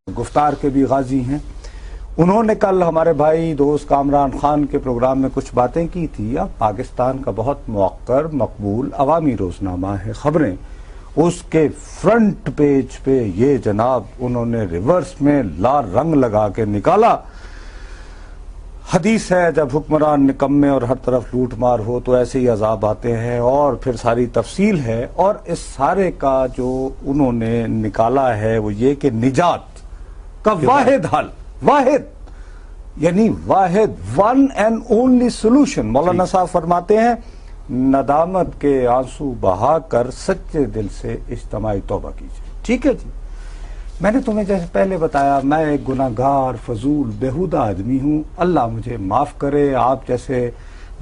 گفتار کے بھی غازی ہیں. انہوں نے کل ہمارے بھائی دوست کامران خان کے پروگرام میں کچھ باتیں کی تھی. اب پاکستان کا بہت موقر مقبول عوامی روزنامہ ہے خبریں، اس کے فرنٹ پیج پہ یہ جناب انہوں نے ریورس میں لال رنگ لگا کے نکالا. حدیث ہے جب حکمران نکمے اور ہر طرف لوٹ مار ہو تو ایسے ہی عذاب آتے ہیں، اور پھر ساری تفصیل ہے. اور اس سارے کا جو انہوں نے نکالا ہے وہ یہ کہ نجات کا واحد حل، واحد ون اینڈ اونلی سولوشن، مولانا صاحب فرماتے ہیں ندامت کے آنسو بہا کر سچے دل سے اجتماعی توبہ کیجیے. ٹھیک ہے جی، میں نے تمہیں جیسے پہلے بتایا میں ایک گناہگار فضول بیہودہ آدمی ہوں، اللہ مجھے معاف کرے، آپ جیسے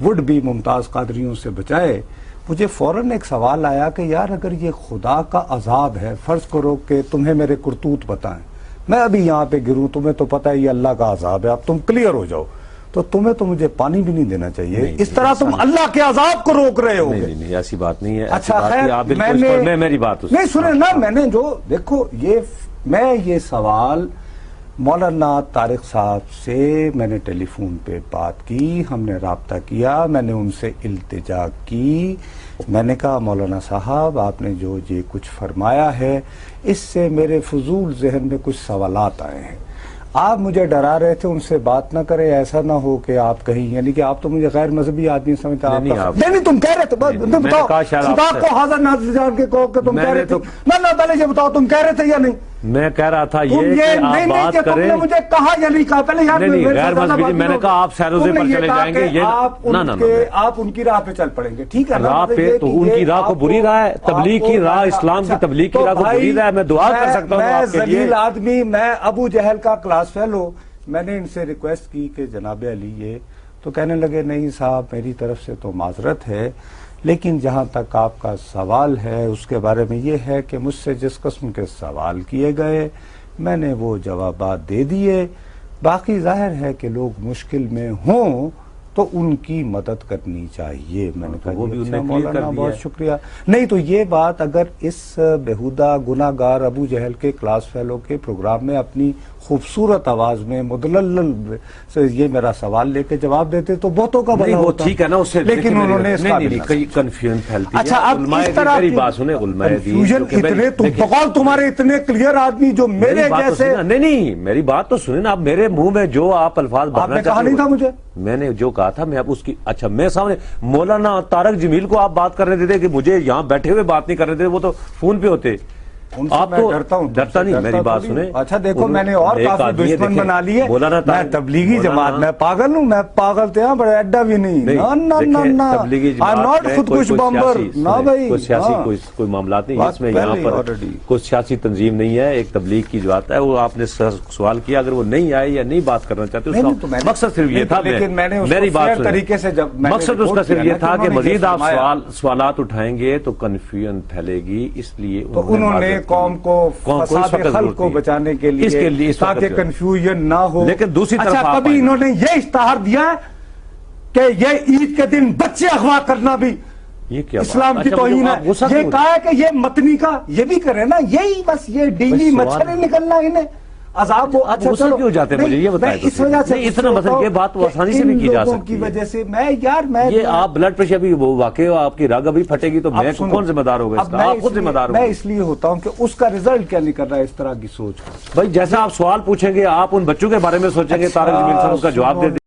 وڈ بھی ممتاز قادریوں سے بچائے. مجھے فوراً ایک سوال آیا کہ یار اگر یہ خدا کا عذاب ہے، فرض کرو کہ تمہیں میرے کرتوت بتائیں، میں ابھی یہاں پہ گروں، تمہیں تو پتہ ہے یہ اللہ کا عذاب ہے، اب تم کلیئر ہو جاؤ، تو تمہیں تو مجھے پانی بھی نہیں دینا چاہیے. اس طرح تم اللہ کے عذاب کو روک رہے ہو. نہیں ایسی بات نہیں ہے. اچھا خیر، میں میری بات نہیں سنیں نا، میں نے جو دیکھو یہ سوال مولانا طارق صاحب سے میں نے ٹیلی فون پہ بات کی، ہم نے رابطہ کیا، میں نے ان سے التجا کی. میں نے کہا مولانا صاحب آپ نے جو یہ کچھ فرمایا ہے اس سے میرے فضول ذہن میں کچھ سوالات آئے ہیں. آپ مجھے ڈرا رہے تھے ان سے بات نہ کرے، ایسا نہ ہو کہ آپ کہیں، یعنی کہ آپ تو مجھے غیر مذہبی آدمی سمجھتے ہیں. نہیں تم کہہ رہے تھے خدا کو حاضر ناظر جان کے کہو کہ تم کہہ رہے تھے. نہ پہلے یہ بتاؤ تم کہہ رہے تھے یا نہیں؟ میں کہہ رہا تھا یہ کہ آپ بات کریں. تم نے مجھے کہا یا نہیں کہا؟ پہلے یار غیر مذہبی، میں نے کہا آپ سیروزے پر چلے جائیں گے، آپ ان کی راہ پہ چل پڑیں گے. ٹھیک ہے، راہ پہ تو ان کی راہ کو بری راہ ہے، تبلیغ کی راہ، اسلام کی تبلیغ کی راہ کو بری راہ ہے. میں دعا کر سکتا ہوں میں ذلیل آدمی، میں ابو جہل کا کلاس فیلو، میں نے ان سے ریکویسٹ کی کہ جناب علی یہ تو کہنے لگے نہیں صاحب میری طرف سے تو معذرت ہے، لیکن جہاں تک آپ کا سوال ہے اس کے بارے میں یہ ہے کہ مجھ سے جس قسم کے سوال کیے گئے میں نے وہ جوابات دے دیے. باقی ظاہر ہے کہ لوگ مشکل میں ہوں تو ان کی مدد کرنی چاہیے. میں نے کہا وہ بھی مولانا بہت شکریہ. نہیں تو یہ بات اگر اس بیہودہ گناہگار ابو جہل کے کلاس فیلو کے پروگرام میں اپنی خوبصورت آواز میں مدلل سے یہ میرا سوال لے کے جواب دیتے تو بہتوں کا بھلا ہوتا. ٹھیک ہے نا، اس سے لیکن انہوں نے کنفیوژن پھیلتی ہے. اچھا اب اس طرح میری بات سنیں، کنفیوژن اتنے بقول تمہارے اتنے کلیئر آدمی جو میرے جیسے. نہیں میری بات تو سنیں نا. آپ میرے منہ میں جو آپ الفاظ آپ نے کہا نہیں تھا مجھے، میں نے جو کہا تھا میں اب اس کی اچھا میں سامنے مولانا طارق جمیل کو آپ بات کر رہے تھے کہ مجھے یہاں بیٹھے ہوئے بات نہیں کر رہے تھے، وہ تو فون پہ ہوتے. آپ تو ڈرتا نہیں، میری بات سنیں. اچھا دیکھو میں نے اور کافی دشمن بنا لیے. میں تبلیغی جماعت میں پاگل ہوں، میں پاگل تھے ہاں، بڑا ایڈا بھی نہیں. خودکش بمبر نہ بھائی، کوئی سیاسی کوئی معاملات نہیں اس میں. یہاں پر کوئی سیاسی تنظیم نہیں ہے. ایک تبلیغ کی جو آتا ہے وہ آپ نے سوال کیا، اگر وہ نہیں آئے یا نہیں بات کرنا چاہتے اس کا مقصد صرف یہ تھا. میری بات طریقے سے مقصد اس کا صرف یہ تھا کہ مزید آپ سوالات اٹھائیں گے تو کنفیوژن پھیلے گی، اس لیے انہوں نے قوم کو فساد خلق کو بچانے کے لیے تاکہ کنفیوژن نہ ہو. لیکن دوسری طرف کبھی انہوں نے یہ اشتہار دیا ہے کہ یہ عید کے دن بچے اغوا کرنا بھی اسلام کی توہین ہے. یہ کہا ہے کہ یہ متنی کا یہ بھی کرے نا، یہی بس یہ ڈیلی مچھر نکلنا انہیں عذاب کو. اچھا چلو کیوں جاتے ہیں مجھے یہ بتائیں. اس وجہ سے اتنا مثلا یہ بات تو آسانی سے بھی کی جا سکتی کی وجہ سے میں یہ آپ بلڈ پریشر بھی واقع ہو، آپ کی رگ ابھی پھٹے گی تو میں کون ذمہ دار ہوگا اس کا؟ آپ خود ذمہ دار ہوگا. میں اس لیے ہوتا ہوں کہ اس کا رزلٹ کیا نہیں کر رہا ہے اس طرح کی سوچ. بھائی جیسا آپ سوال پوچھیں گے آپ ان بچوں کے بارے میں سوچیں گے، طارق جمیل صاحب اس کا جواب دے دیں.